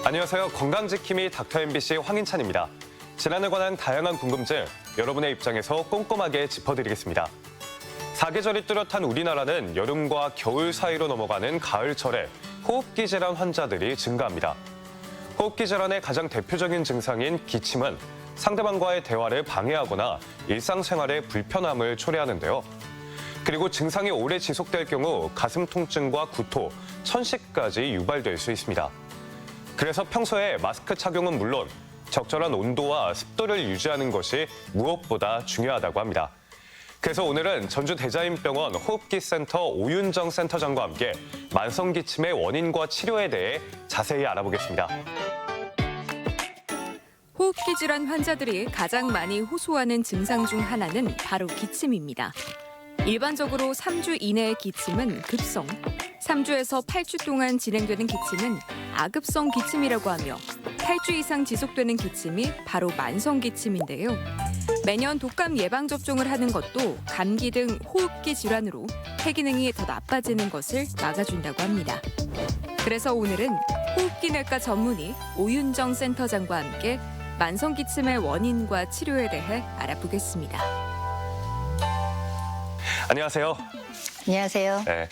안녕하세요. 건강지킴이 닥터 MBC 황인찬입니다. 질환에 관한 다양한 궁금증 여러분의 입장에서 꼼꼼하게 짚어드리겠습니다. 사계절이 뚜렷한 우리나라는 여름과 겨울 사이로 넘어가는 가을철에 호흡기 질환 환자들이 증가합니다. 호흡기 질환의 가장 대표적인 증상인 기침은 상대방과의 대화를 방해하거나 일상생활에 불편함을 초래하는데요. 그리고 증상이 오래 지속될 경우 가슴 통증과 구토, 천식까지 유발될 수 있습니다. 그래서 평소에 마스크 착용은 물론 적절한 온도와 습도를 유지하는 것이 무엇보다 중요하다고 합니다. 그래서 오늘은 전주대자연병원 호흡기센터 오윤정 센터장과 함께 만성기침의 원인과 치료에 대해 자세히 알아보겠습니다. 호흡기 질환 환자들이 가장 많이 호소하는 증상 중 하나는 바로 기침입니다. 일반적으로 3주 이내의 기침은 급성, 3주에서 8주 동안 진행되는 기침은 아급성 기침이라고 하며 8주 이상 지속되는 기침이 바로 만성 기침인데요. 매년 독감 예방 접종을 하는 것도 감기 등 호흡기 질환으로 폐 기능이 더 나빠지는 것을 막아준다고 합니다. 그래서 오늘은 호흡기내과 전문의 오윤정 센터장과 함께 만성 기침의 원인과 치료에 대해 알아보겠습니다. 안녕하세요. 안녕하세요. 네.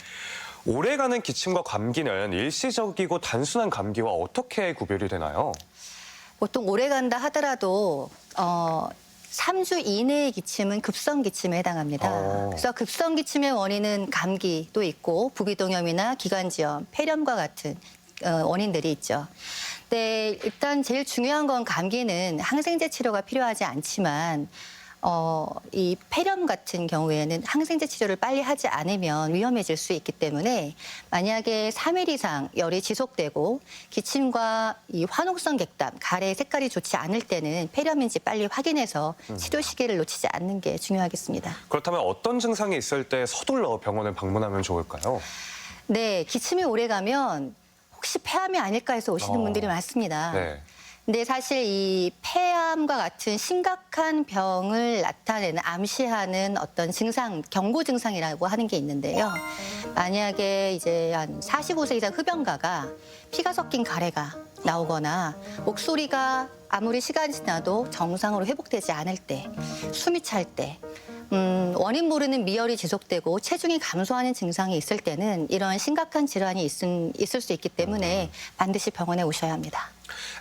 오래가는 기침과 감기는 일시적이고 단순한 감기와 어떻게 구별이 되나요? 보통 오래 간다 하더라도 3주 이내의 기침은 급성 기침에 해당합니다. 그래서 급성 기침의 원인은 감기도 있고 부비동염이나 기관지염, 폐렴과 같은 원인들이 있죠. 근데 일단 제일 중요한 건 감기는 항생제 치료가 필요하지 않지만 이 폐렴 같은 경우에는 항생제 치료를 빨리 하지 않으면 위험해질 수 있기 때문에 만약에 3일 이상 열이 지속되고 기침과 이 화농성 객담, 가래의 색깔이 좋지 않을 때는 폐렴인지 빨리 확인해서 치료 시기를 놓치지 않는 게 중요하겠습니다. 그렇다면 어떤 증상이 있을 때 서둘러 병원을 방문하면 좋을까요? 네, 기침이 오래 가면 혹시 폐암이 아닐까 해서 오시는 분들이 많습니다. 네. 근데 사실 이 폐암과 같은 심각한 병을 나타내는 암시하는 어떤 증상, 경고 증상이라고 하는 게 있는데요. 만약에 이제 한 45세 이상 흡연가가 피가 섞인 가래가 나오거나 목소리가 아무리 시간이 지나도 정상으로 회복되지 않을 때, 숨이 찰 때, 원인 모르는 미열이 지속되고 체중이 감소하는 증상이 있을 때는 이런 심각한 질환이 있을 수 있기 때문에 반드시 병원에 오셔야 합니다.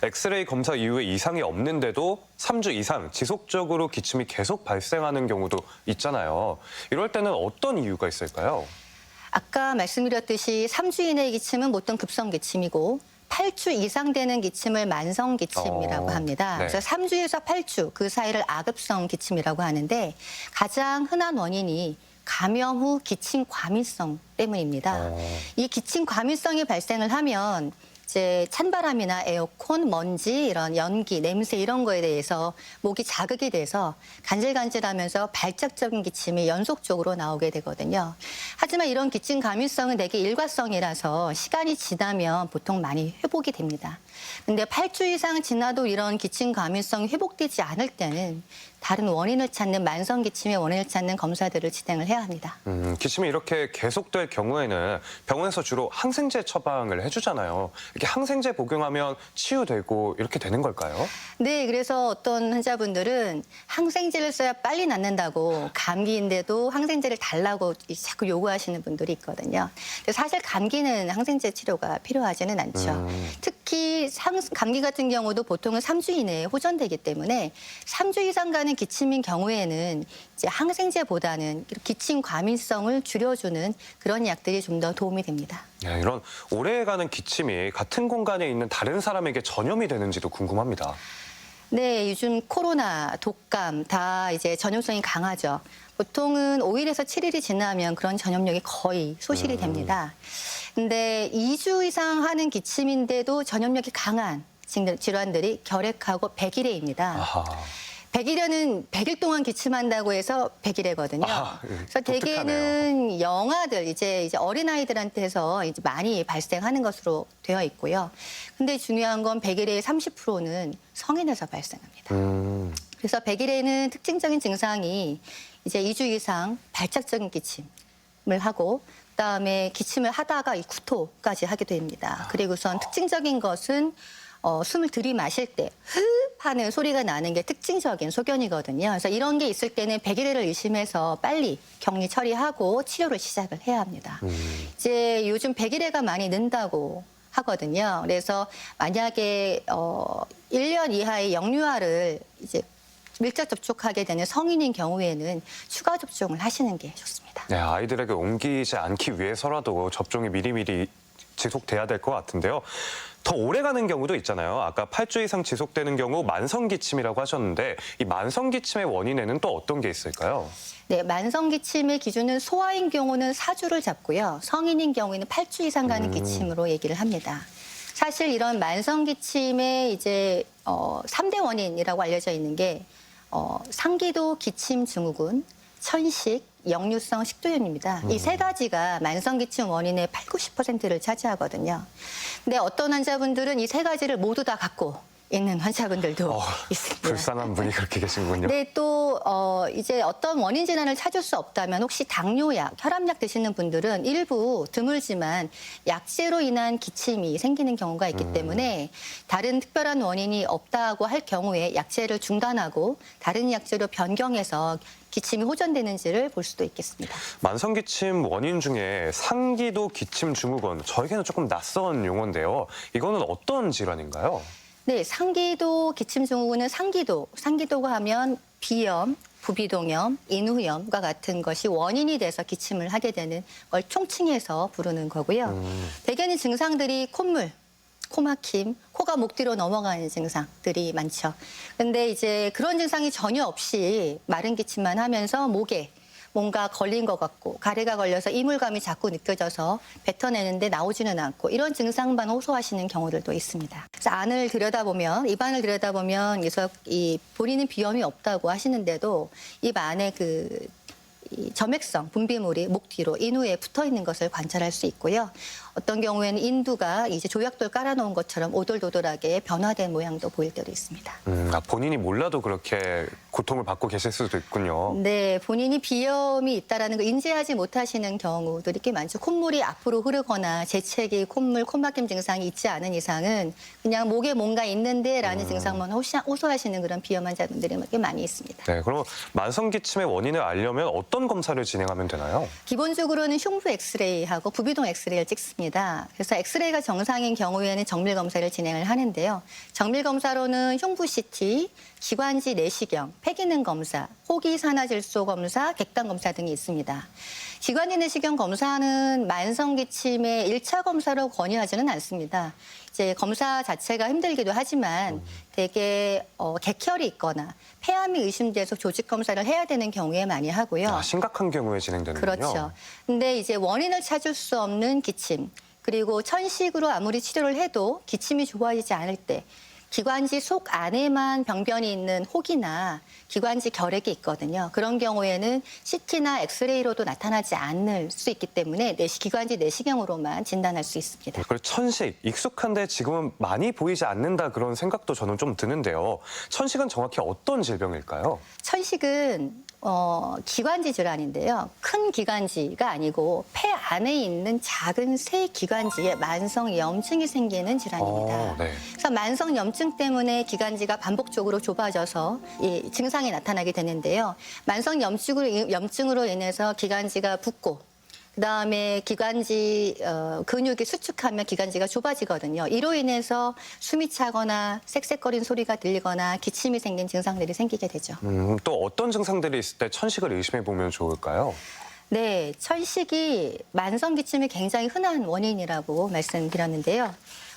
엑스레이 검사 이후에 이상이 없는데도 3주 이상 지속적으로 기침이 계속 발생하는 경우도 있잖아요. 이럴 때는 어떤 이유가 있을까요? 아까 말씀드렸듯이 3주 이내의 기침은 보통 급성 기침이고 8주 이상 되는 기침을 만성 기침이라고 합니다. 네. 그래서 3주에서 8주 그 사이를 아급성 기침이라고 하는데 가장 흔한 원인이 감염 후 기침 과민성 때문입니다. 이 기침 과민성이 발생을 하면 이제 찬바람이나 에어컨, 먼지, 이런 연기, 냄새 이런 거에 대해서 목이 자극이 돼서 간질간질하면서 발작적인 기침이 연속적으로 나오게 되거든요. 하지만 이런 기침 감염성은 대개 일과성이라서 시간이 지나면 보통 많이 회복이 됩니다. 근데 8주 이상 지나도 이런 기침 감염성이 회복되지 않을 때는 다른 원인을 찾는 만성 기침의 원인을 찾는 검사들을 진행을 해야 합니다. 기침이 이렇게 계속될 경우에는 병원에서 주로 항생제 처방을 해주잖아요. 이렇게 항생제 복용하면 치유되고 이렇게 되는 걸까요? 네, 그래서 어떤 환자분들은 항생제를 써야 빨리 낫는다고 감기인데도 항생제를 달라고 자꾸 요구하시는 분들이 있거든요. 근데 사실 감기는 항생제 치료가 필요하지는 않죠. 특히 감기 같은 경우도 보통은 3주 이내에 호전되기 때문에 3주 이상 가는 기침인 경우에는 이제 항생제보다는 기침 과민성을 줄여주는 그런 약들이 좀 더 도움이 됩니다. 네, 이런 오래가는 기침이 같은 공간에 있는 다른 사람에게 전염이 되는지도 궁금합니다. 네, 요즘 코로나, 독감 다 이제 전염성이 강하죠. 보통은 5일에서 7일이 지나면 그런 전염력이 거의 소실이 됩니다. 근데 2주 이상 하는 기침인데도 전염력이 강한 질환들이 결핵하고 백일해입니다. 100일에는 100일 동안 기침한다고 해서 백일해거든요. 그래서 대개는 영아들, 이제 어린아이들한테서 이제 많이 발생하는 것으로 되어 있고요. 근데 중요한 건 100일의 30%는 성인에서 발생합니다. 그래서 100일에는 특징적인 증상이 이제 2주 이상 발작적인 기침을 하고 그다음에 기침을 하다가 이 구토까지 하게 됩니다. 그리고선 특징적인 것은 숨을 들이마실 때 흡 하는 소리가 나는 게 특징적인 소견이거든요. 그래서 이런 게 있을 때는 백일해를 의심해서 빨리 격리 처리하고 치료를 시작을 해야 합니다. 이제 요즘 백일해가 많이 는다고 하거든요. 그래서 만약에 1년 이하의 영유아를 이제 밀접 접촉하게 되는 성인인 경우에는 추가 접종을 하시는 게 좋습니다. 네, 아이들에게 옮기지 않기 위해서라도 접종이 미리미리 지속돼야 될 것 같은데요. 더 오래 가는 경우도 있잖아요. 아까 8주 이상 지속되는 경우 만성기침이라고 하셨는데 이 만성기침의 원인에는 또 어떤 게 있을까요? 네, 만성기침의 기준은 소아인 경우는 4주를 잡고요. 성인인 경우에는 8주 이상 가는 기침으로 얘기를 합니다. 사실 이런 만성기침의 이제 3대 원인이라고 알려져 있는 게 상기도 기침 증후군, 천식, 역류성 식도염입니다. 이 세 가지가 만성기침 원인의 80~90%를 차지하거든요. 근데 어떤 환자분들은 이 세 가지를 모두 다 갖고 있는 환자분들도 있습니다. 불쌍한 분이 그렇게 계시군요. 네, 또 이제 어떤 원인 질환을 찾을 수 없다면 혹시 당뇨약, 혈압약 드시는 분들은 일부 드물지만 약제로 인한 기침이 생기는 경우가 있기 때문에 다른 특별한 원인이 없다고 할 경우에 약제를 중단하고 다른 약제로 변경해서 기침이 호전되는지를 볼 수도 있겠습니다. 만성기침 원인 중에 상기도 기침 증후군, 저에게는 조금 낯선 용어인데요. 이거는 어떤 질환인가요? 네, 상기도 기침 증후군은 상기도가 하면 비염, 부비동염, 인후염과 같은 것이 원인이 돼서 기침을 하게 되는 걸 총칭해서 부르는 거고요. 대개는 증상들이 콧물, 코막힘, 코가 목 뒤로 넘어가는 증상들이 많죠. 근데 이제 그런 증상이 전혀 없이 마른 기침만 하면서 목에 뭔가 걸린 것 같고 가래가 걸려서 이물감이 자꾸 느껴져서 뱉어내는데 나오지는 않고 이런 증상만 호소하시는 경우들도 있습니다. 그래서 입안을 들여다보면 그래서 이 본인은 비염이 없다고 하시는데도 입 안에 이 점액성 분비물이 목 뒤로 인후에 붙어 있는 것을 관찰할 수 있고요. 어떤 경우에는 인두가 이제 조약돌 깔아놓은 것처럼 오돌도돌하게 변화된 모양도 보일 때도 있습니다. 본인이 몰라도 그렇게 고통을 받고 계실 수도 있군요. 네, 본인이 비염이 있다라는 걸 인지하지 못하시는 경우들이 꽤 많죠. 콧물이 앞으로 흐르거나 재채기, 콧물, 코막힘 증상이 있지 않은 이상은 그냥 목에 뭔가 있는데라는 증상만 호소하시는 그런 비염 환자분들이 꽤 많이 있습니다. 네, 그럼 만성기침의 원인을 알려면 어떤 검사를 진행하면 되나요? 기본적으로는 흉부 엑스레이하고 부비동 엑스레이를 찍습니다. 그래서 엑스레이가 정상인 경우에는 정밀 검사를 진행을 하는데요. 정밀 검사로는 흉부 CT, 기관지 내시경, 폐기능 검사, 호기산화질소 검사, 객단 검사 등이 있습니다. 기관지 내시경 검사는 만성기침의 1차 검사로 권유하지는 않습니다. 이제 검사 자체가 힘들기도 하지만 되게 객혈이 있거나 폐암이 의심돼서 조직 검사를 해야 되는 경우에 많이 하고요. 심각한 경우에 진행되는군요. 그렇죠. 근데 이제 원인을 찾을 수 없는 기침, 그리고 천식으로 아무리 치료를 해도 기침이 좋아지지 않을 때 기관지 속 안에만 병변이 있는 혹이나 기관지 결핵이 있거든요. 그런 경우에는 CT나 엑스레이로도 나타나지 않을 수 있기 때문에 기관지 내시경으로만 진단할 수 있습니다. 그리고 천식, 익숙한데 지금은 많이 보이지 않는다 그런 생각도 저는 좀 드는데요. 천식은 정확히 어떤 질병일까요? 천식은 기관지 질환인데요. 큰 기관지가 아니고 폐 안에 있는 작은 새 기관지에 만성 염증이 생기는 질환입니다. 네. 그래서 만성 염증 때문에 기관지가 반복적으로 좁아져서 이 증상이 나타나게 되는데요. 만성 염증으로 인해서 기관지가 붓고 그다음에 기관지 근육이 수축하면 기관지가 좁아지거든요. 이로 인해서 숨이 차거나 쌕쌕거리는 소리가 들리거나 기침이 생긴 증상들이 생기게 되죠. 또 어떤 증상들이 있을 때 천식을 의심해 보면 좋을까요? 네, 천식이 만성기침이 굉장히 흔한 원인이라고 말씀드렸는데요.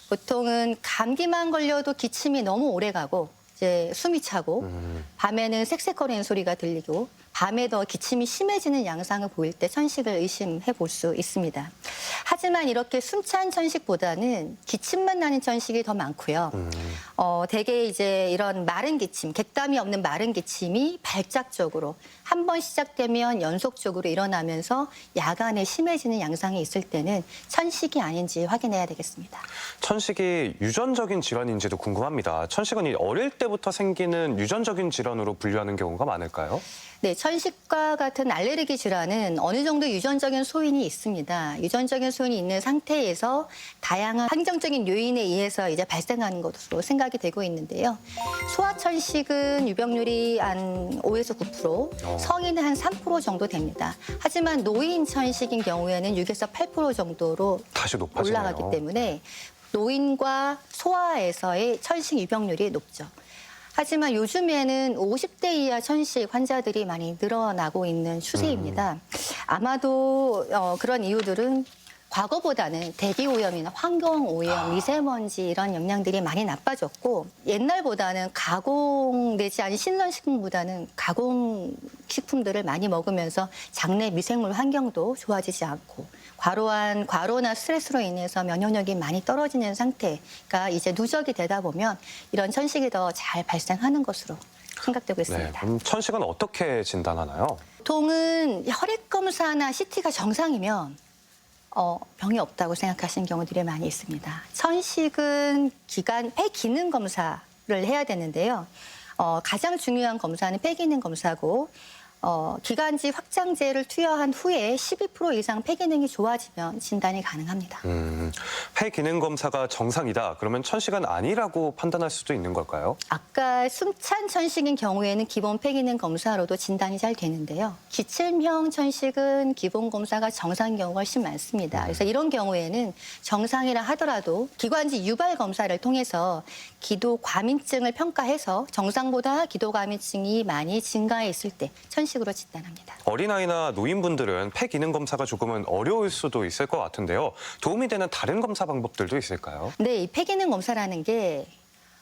보통은 감기만 걸려도 기침이 너무 오래 가고 이제 숨이 차고 밤에는 쌕쌕거리는 소리가 들리고 밤에 더 기침이 심해지는 양상을 보일 때 천식을 의심해 볼 수 있습니다. 하지만 이렇게 숨찬 천식보다는 기침만 나는 천식이 더 많고요. 대개 이제 이런 마른 기침, 객담이 없는 마른 기침이 발작적으로 한 번 시작되면 연속적으로 일어나면서 야간에 심해지는 양상이 있을 때는 천식이 아닌지 확인해야 되겠습니다. 천식이 유전적인 질환인지도 궁금합니다. 천식은 어릴 때부터 생기는 유전적인 질환으로 분류하는 경우가 많을까요? 네, 천식과 같은 알레르기 질환은 어느 정도 유전적인 소인이 있습니다. 유전적인 소인이 있는 상태에서 다양한 환경적인 요인에 의해서 이제 발생하는 것으로 생각이 되고 있는데요. 소아천식은 유병률이 한 5에서 9%, 성인은 한 3% 정도 됩니다. 하지만 노인 천식인 경우에는 6에서 8% 정도로 다시 높아지네요. 올라가기 때문에 노인과 소아에서의 천식 유병률이 높죠. 하지만 요즘에는 50대 이하 천식 환자들이 많이 늘어나고 있는 추세입니다. 아마도 그런 이유들은 과거보다는 대기오염이나 환경오염, 미세먼지 이런 영향들이 많이 나빠졌고 옛날보다는 가공되지 않은 신선식품보다는 가공식품들을 많이 먹으면서 장내 미생물 환경도 좋아지지 않고 과로나 스트레스로 인해서 면역력이 많이 떨어지는 상태가 이제 누적이 되다 보면 이런 천식이 더 잘 발생하는 것으로 생각되고 네, 있습니다. 그럼 천식은 어떻게 진단하나요? 보통은 혈액 검사나 CT가 정상이면 병이 없다고 생각하시는 경우들이 많이 있습니다. 천식은 폐 기능 검사를 해야 되는데요. 가장 중요한 검사는 폐 기능 검사고 기관지 확장제를 투여한 후에 12% 이상 폐 기능이 좋아지면 진단이 가능합니다. 폐 기능 검사가 정상이다. 그러면 천식은 아니라고 판단할 수도 있는 걸까요? 아까 숨찬 천식인 경우에는 기본 폐 기능 검사로도 진단이 잘 되는데요. 기침형 천식은 기본 검사가 정상인 경우가 훨씬 많습니다. 그래서 이런 경우에는 정상이라 하더라도 기관지 유발 검사를 통해서 기도 과민증을 평가해서 정상보다 기도 과민증이 많이 증가해 있을 때 천식으로 진단합니다. 어린아이나 노인분들은 폐 기능 검사가 조금은 어려울 수도 있을 것 같은데요. 도움이 되는 다른 검사 방법들도 있을까요? 네, 이 폐 기능 검사라는 게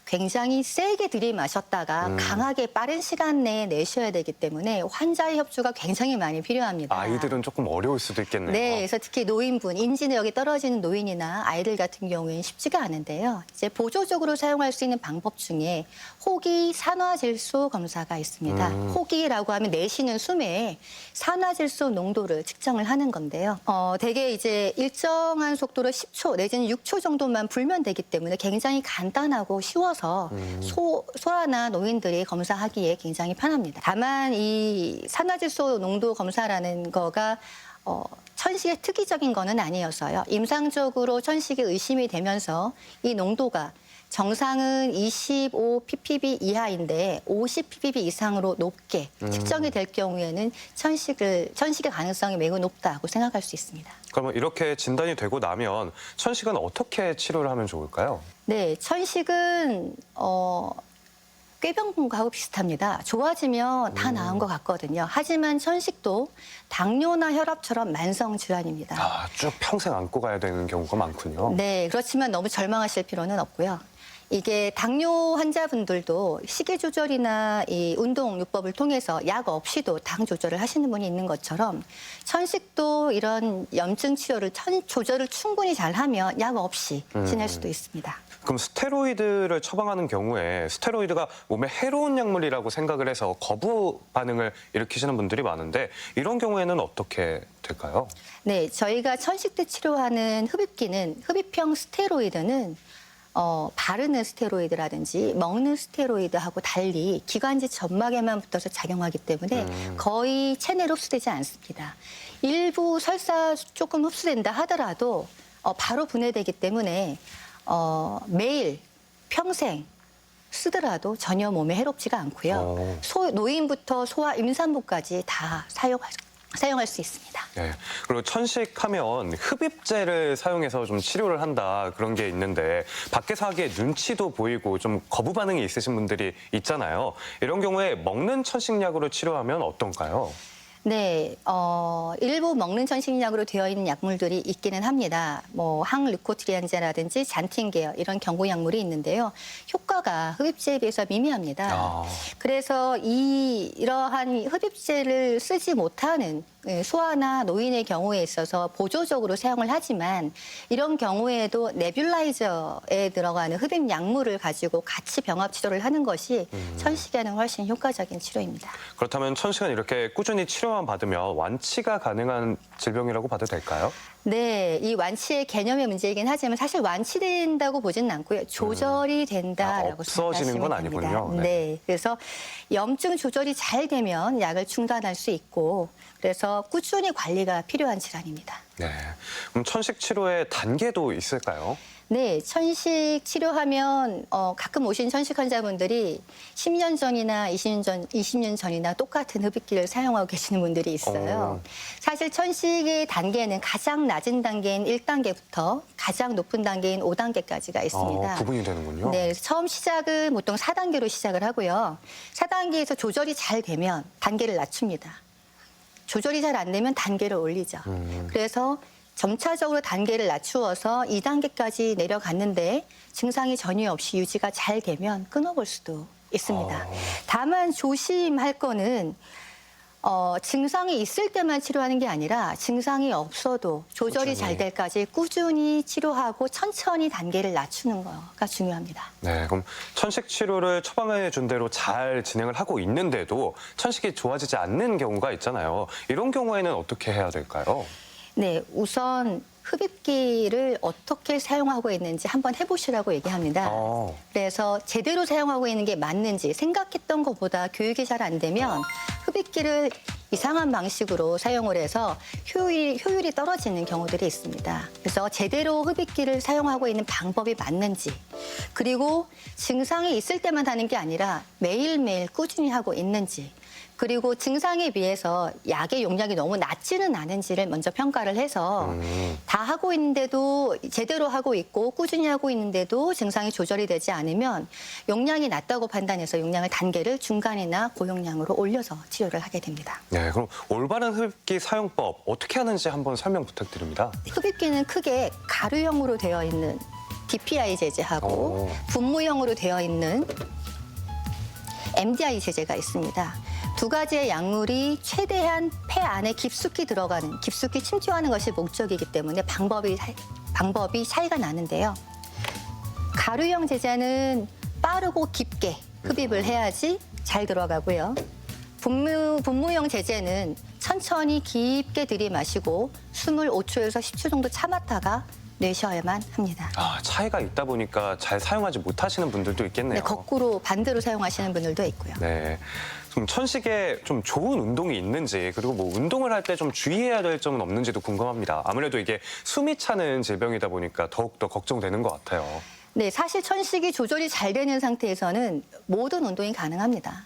굉장히 세게 들이마셨다가 강하게 빠른 시간 내에 내셔야 되기 때문에 환자의 협조가 굉장히 많이 필요합니다. 아이들은 조금 어려울 수도 있겠네요. 네, 그래서 특히 노인분, 인지력이 떨어지는 노인이나 아이들 같은 경우에는 쉽지가 않은데요. 이제 보조적으로 사용할 수 있는 방법 중에 호기 산화질소 검사가 있습니다. 호기라고 하면 내쉬는 숨에 산화질소 농도를 측정을 하는 건데요. 대개 이제 일정한 속도로 10초 내지는 6초 정도만 불면 되기 때문에 굉장히 간단하고 쉬워서 소아나 노인들이 검사하기에 굉장히 편합니다. 다만 이 산화질소 농도 검사라는 거가 천식의 특이적인 거는 아니어서요. 임상적으로 천식이 의심이 되면서 이 농도가 정상은 25 ppb 이하인데 50 ppb 이상으로 높게 측정이 될 경우에는 천식의 가능성이 매우 높다고 생각할 수 있습니다. 그러면 이렇게 진단이 되고 나면 천식은 어떻게 치료를 하면 좋을까요? 네, 천식은 꾀병하고 비슷합니다. 좋아지면 다 나은 것 같거든요. 하지만 천식도 당뇨나 혈압처럼 만성 질환입니다. 쭉 평생 안고 가야 되는 경우가 많군요. 네, 그렇지만 너무 절망하실 필요는 없고요. 이게 당뇨 환자분들도 식이 조절이나 이 운동요법을 통해서 약 없이도 당 조절을 하시는 분이 있는 것처럼 천식도 이런 염증 치료를 조절을 충분히 잘하면 약 없이 지낼 수도 있습니다. 그럼 스테로이드를 처방하는 경우에 스테로이드가 몸에 해로운 약물이라고 생각을 해서 거부 반응을 일으키시는 분들이 많은데 이런 경우에는 어떻게 될까요? 네, 저희가 천식 때 치료하는 흡입형 스테로이드는 바르는 스테로이드라든지 먹는 스테로이드하고 달리 기관지 점막에만 붙어서 작용하기 때문에 거의 체내로 흡수되지 않습니다. 일부 설사 조금 흡수된다 하더라도 바로 분해되기 때문에 매일 평생 쓰더라도 전혀 몸에 해롭지가 않고요. 노인부터 소아, 임산부까지 다 사용할 수 있습니다. 네. 그리고 천식하면 흡입제를 사용해서 좀 치료를 한다 그런 게 있는데 밖에서 하기에 눈치도 보이고 좀 거부 반응이 있으신 분들이 있잖아요. 이런 경우에 먹는 천식약으로 치료하면 어떤가요? 네, 일부 먹는 천식약으로 되어 있는 약물들이 있기는 합니다. 뭐 항르코트리안제라든지 잔틴계열 이런 경구약물이 있는데요. 효과가 흡입제에 비해서 미미합니다. 그래서 이러한 흡입제를 쓰지 못하는 소아나 노인의 경우에 있어서 보조적으로 사용을 하지만 이런 경우에도 네뷸라이저에 들어가는 흡입 약물을 가지고 같이 병합 치료를 하는 것이 천식에는 훨씬 효과적인 치료입니다. 그렇다면 천식은 이렇게 꾸준히 치료만 받으면 완치가 가능한 질병이라고 봐도 될까요? 네, 이 완치의 개념의 문제이긴 하지만 사실 완치된다고 보지는 않고요. 조절이 된다라고 없어지는 건 생각하시면 됩니다. 아니군요. 네, 그래서 염증 조절이 잘 되면 약을 중단할 수 있고 그래서 꾸준히 관리가 필요한 질환입니다. 네. 그럼 천식 치료의 단계도 있을까요? 네, 천식 치료하면 가끔 오신 천식 환자분들이 10년 전이나 20년 전이나 똑같은 흡입기를 사용하고 계시는 분들이 있어요. 사실 천식의 단계는 가장 낮은 단계인 1단계부터 가장 높은 단계인 5단계까지가 있습니다. 구분이 되는군요. 네, 처음 시작은 보통 4단계로 시작을 하고요. 4단계에서 조절이 잘 되면 단계를 낮춥니다. 조절이 잘 안 되면 단계를 올리죠. 그래서 점차적으로 단계를 낮추어서 2단계까지 내려갔는데 증상이 전혀 없이 유지가 잘 되면 끊어볼 수도 있습니다. 다만 조심할 거는 증상이 있을 때만 치료하는 게 아니라 증상이 없어도 조절이 꾸준히. 잘 될까지 꾸준히 치료하고 천천히 단계를 낮추는 거가 중요합니다. 네, 그럼 천식 치료를 처방해 준 대로 잘 진행을 하고 있는데도 천식이 좋아지지 않는 경우가 있잖아요. 이런 경우에는 어떻게 해야 될까요? 네, 우선 흡입기를 어떻게 사용하고 있는지 한번 해보시라고 얘기합니다. 그래서 제대로 사용하고 있는 게 맞는지 생각했던 것보다 교육이 잘 안 되면 흡입기를 이상한 방식으로 사용을 해서 효율이 떨어지는 경우들이 있습니다. 그래서 제대로 흡입기를 사용하고 있는 방법이 맞는지 그리고 증상이 있을 때만 하는 게 아니라 매일매일 꾸준히 하고 있는지 그리고 증상에 비해서 약의 용량이 너무 낮지는 않은지를 먼저 평가를 해서 다 하고 있는데도 제대로 하고 있고 꾸준히 하고 있는데도 증상이 조절이 되지 않으면 용량이 낮다고 판단해서 용량을 단계를 중간이나 고용량으로 올려서 치료를 하게 됩니다. 네, 그럼 올바른 흡입기 사용법 어떻게 하는지 한번 설명 부탁드립니다. 흡입기는 크게 가루형으로 되어 있는 DPI 제제하고 분무형으로 되어 있는 MDI 제제가 있습니다. 두 가지의 약물이 최대한 폐 안에 깊숙이 들어가는, 깊숙이 침투하는 것이 목적이기 때문에 방법이 차이가 나는데요. 가루형 제제는 빠르고 깊게 흡입을 해야지 잘 들어가고요. 분무형 제제는 천천히 깊게 들이마시고 숨을 5초에서 10초 정도 참았다가 내쉬어야만 합니다. 차이가 있다 보니까 잘 사용하지 못하시는 분들도 있겠네요. 네, 거꾸로 반대로 사용하시는 분들도 있고요. 네. 좀 천식에 좀 좋은 운동이 있는지 그리고 뭐 운동을 할 때 좀 주의해야 될 점은 없는지도 궁금합니다. 아무래도 이게 숨이 차는 질병이다 보니까 더욱더 걱정되는 것 같아요. 네, 사실 천식이 조절이 잘 되는 상태에서는 모든 운동이 가능합니다.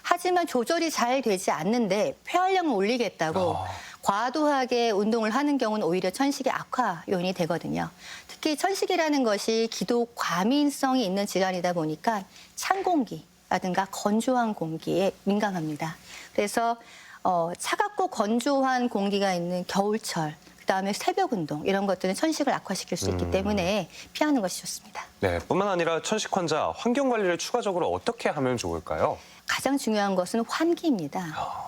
하지만 조절이 잘 되지 않는데 폐활량을 올리겠다고 과도하게 운동을 하는 경우는 오히려 천식의 악화 요인이 되거든요. 특히 천식이라는 것이 기도 과민성이 있는 질환이다 보니까 찬 공기라든가 건조한 공기에 민감합니다. 그래서 차갑고 건조한 공기가 있는 겨울철, 그다음에 새벽 운동 이런 것들은 천식을 악화시킬 수 있기 때문에 피하는 것이 좋습니다. 네, 뿐만 아니라 천식 환자 환경 관리를 추가적으로 어떻게 하면 좋을까요? 가장 중요한 것은 환기입니다.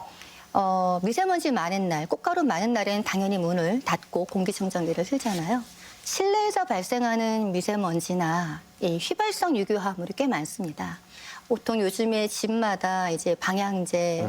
미세먼지 많은 날, 꽃가루 많은 날에는 당연히 문을 닫고 공기청정기를 틀잖아요. 실내에서 발생하는 미세먼지나 이 휘발성 유효화물이 꽤 많습니다. 보통 요즘에 집마다 이제 방향제,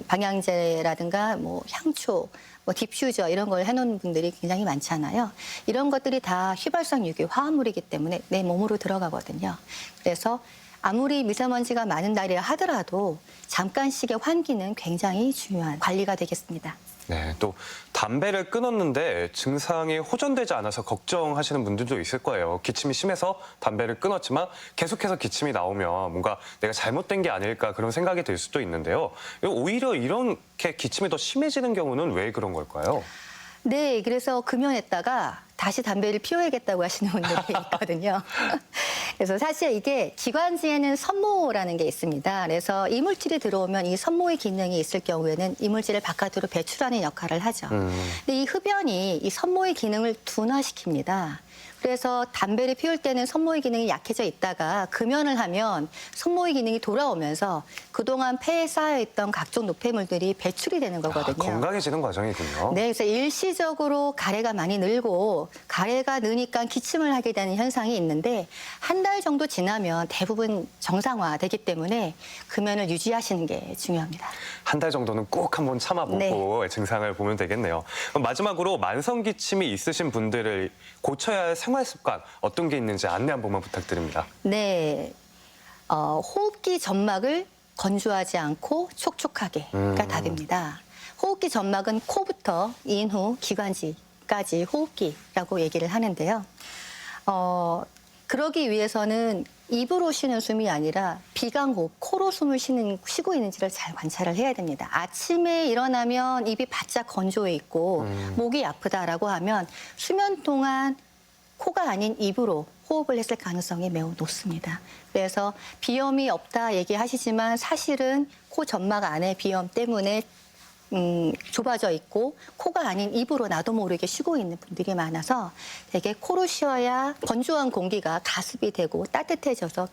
방향제라든가 향초, 디퓨저 이런 걸 해놓은 분들이 굉장히 많잖아요. 이런 것들이 다 휘발성 유효 화합물이기 때문에 내 몸으로 들어가거든요. 그래서 아무리 미세먼지가 많은 날이라 하더라도 잠깐씩의 환기는 굉장히 중요한 관리가 되겠습니다. 네, 또 담배를 끊었는데 증상이 호전되지 않아서 걱정하시는 분들도 있을 거예요. 기침이 심해서 담배를 끊었지만 계속해서 기침이 나오면 뭔가 내가 잘못된 게 아닐까 그런 생각이 들 수도 있는데요. 오히려 이렇게 기침이 더 심해지는 경우는 왜 그런 걸까요? 네, 그래서 금연했다가 다시 담배를 피워야겠다고 하시는 분들이 있거든요. 그래서 사실 이게 기관지에는 섬모라는 게 있습니다. 그래서 이물질이 들어오면 이 섬모의 기능이 있을 경우에는 이물질을 바깥으로 배출하는 역할을 하죠. 근데 이 흡연이 이 섬모의 기능을 둔화시킵니다. 그래서 담배를 피울 때는 손모의 기능이 약해져 있다가 금연을 하면 손모의 기능이 돌아오면서 그동안 폐에 쌓여있던 각종 노폐물들이 배출이 되는 거거든요. 건강해지는 과정이군요. 네, 그래서 일시적으로 가래가 많이 늘고 가래가 느니까 기침을 하게 되는 현상이 있는데 한 달 정도 지나면 대부분 정상화되기 때문에 금연을 유지하시는 게 중요합니다. 한 달 정도는 꼭 한번 참아보고 증상을 보면 되겠네요. 그럼 마지막으로 만성 기침이 있으신 분들을 고쳐야 할 생활 습관 어떤 게 있는지 안내 한 번만 부탁드립니다. 네, 호흡기 점막을 건조하지 않고 촉촉하게가 답입니다. 호흡기 점막은 코부터 인후, 기관지까지 호흡기라고 얘기를 하는데요. 그러기 위해서는 입으로 쉬는 숨이 아니라 비강호흡, 코로 숨을 쉬고 있는지를 잘 관찰을 해야 됩니다. 아침에 일어나면 입이 바짝 건조해 있고 목이 아프다라고 하면 수면 동안 코가 아닌 입으로 호흡을 했을 가능성이 매우 높습니다. 그래서 비염이 없다 얘기하시지만 사실은 코 점막 안에 비염 때문에 좁아져 있고 코가 아닌 입으로 나도 모르게 쉬고 있는 분들이 많아서 되게 코로 쉬어야 건조한 공기가 가습이 되고 따뜻해져서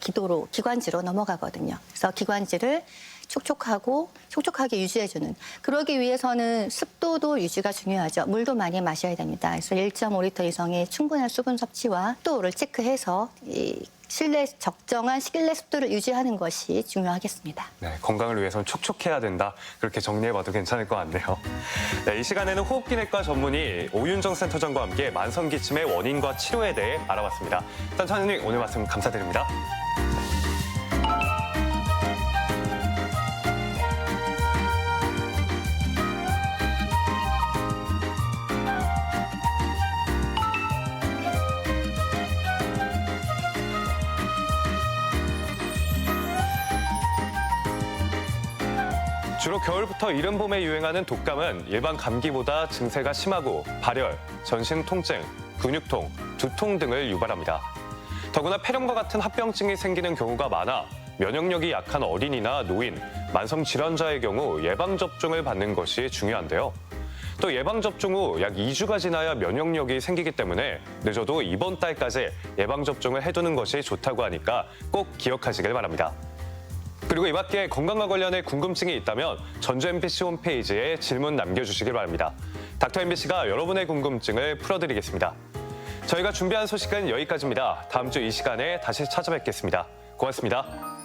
기관지로 넘어가거든요. 그래서 기관지를 촉촉하게 유지해주는. 그러기 위해서는 습도도 유지가 중요하죠. 물도 많이 마셔야 됩니다. 그래서 1.5리터 이상의 충분한 수분 섭취와 습도를 체크해서 적정한 실내 습도를 유지하는 것이 중요하겠습니다. 네, 건강을 위해서는 촉촉해야 된다. 그렇게 정리해봐도 괜찮을 것 같네요. 네, 이 시간에는 호흡기내과 전문의 오윤정 센터장과 함께 만성 기침의 원인과 치료에 대해 알아봤습니다. 센터장님 오늘 말씀 감사드립니다. 주로 겨울부터 이른 봄에 유행하는 독감은 일반 감기보다 증세가 심하고 발열, 전신 통증, 근육통, 두통 등을 유발합니다. 더구나 폐렴과 같은 합병증이 생기는 경우가 많아 면역력이 약한 어린이나 노인, 만성 질환자의 경우 예방접종을 받는 것이 중요한데요. 또 예방접종 후 약 2주가 지나야 면역력이 생기기 때문에 늦어도 이번 달까지 예방접종을 해두는 것이 좋다고 하니까 꼭 기억하시길 바랍니다. 그리고 이 밖에 건강과 관련해 궁금증이 있다면 전주 MBC 홈페이지에 질문 남겨주시길 바랍니다. 닥터 MBC가 여러분의 궁금증을 풀어드리겠습니다. 저희가 준비한 소식은 여기까지입니다. 다음 주 이 시간에 다시 찾아뵙겠습니다. 고맙습니다.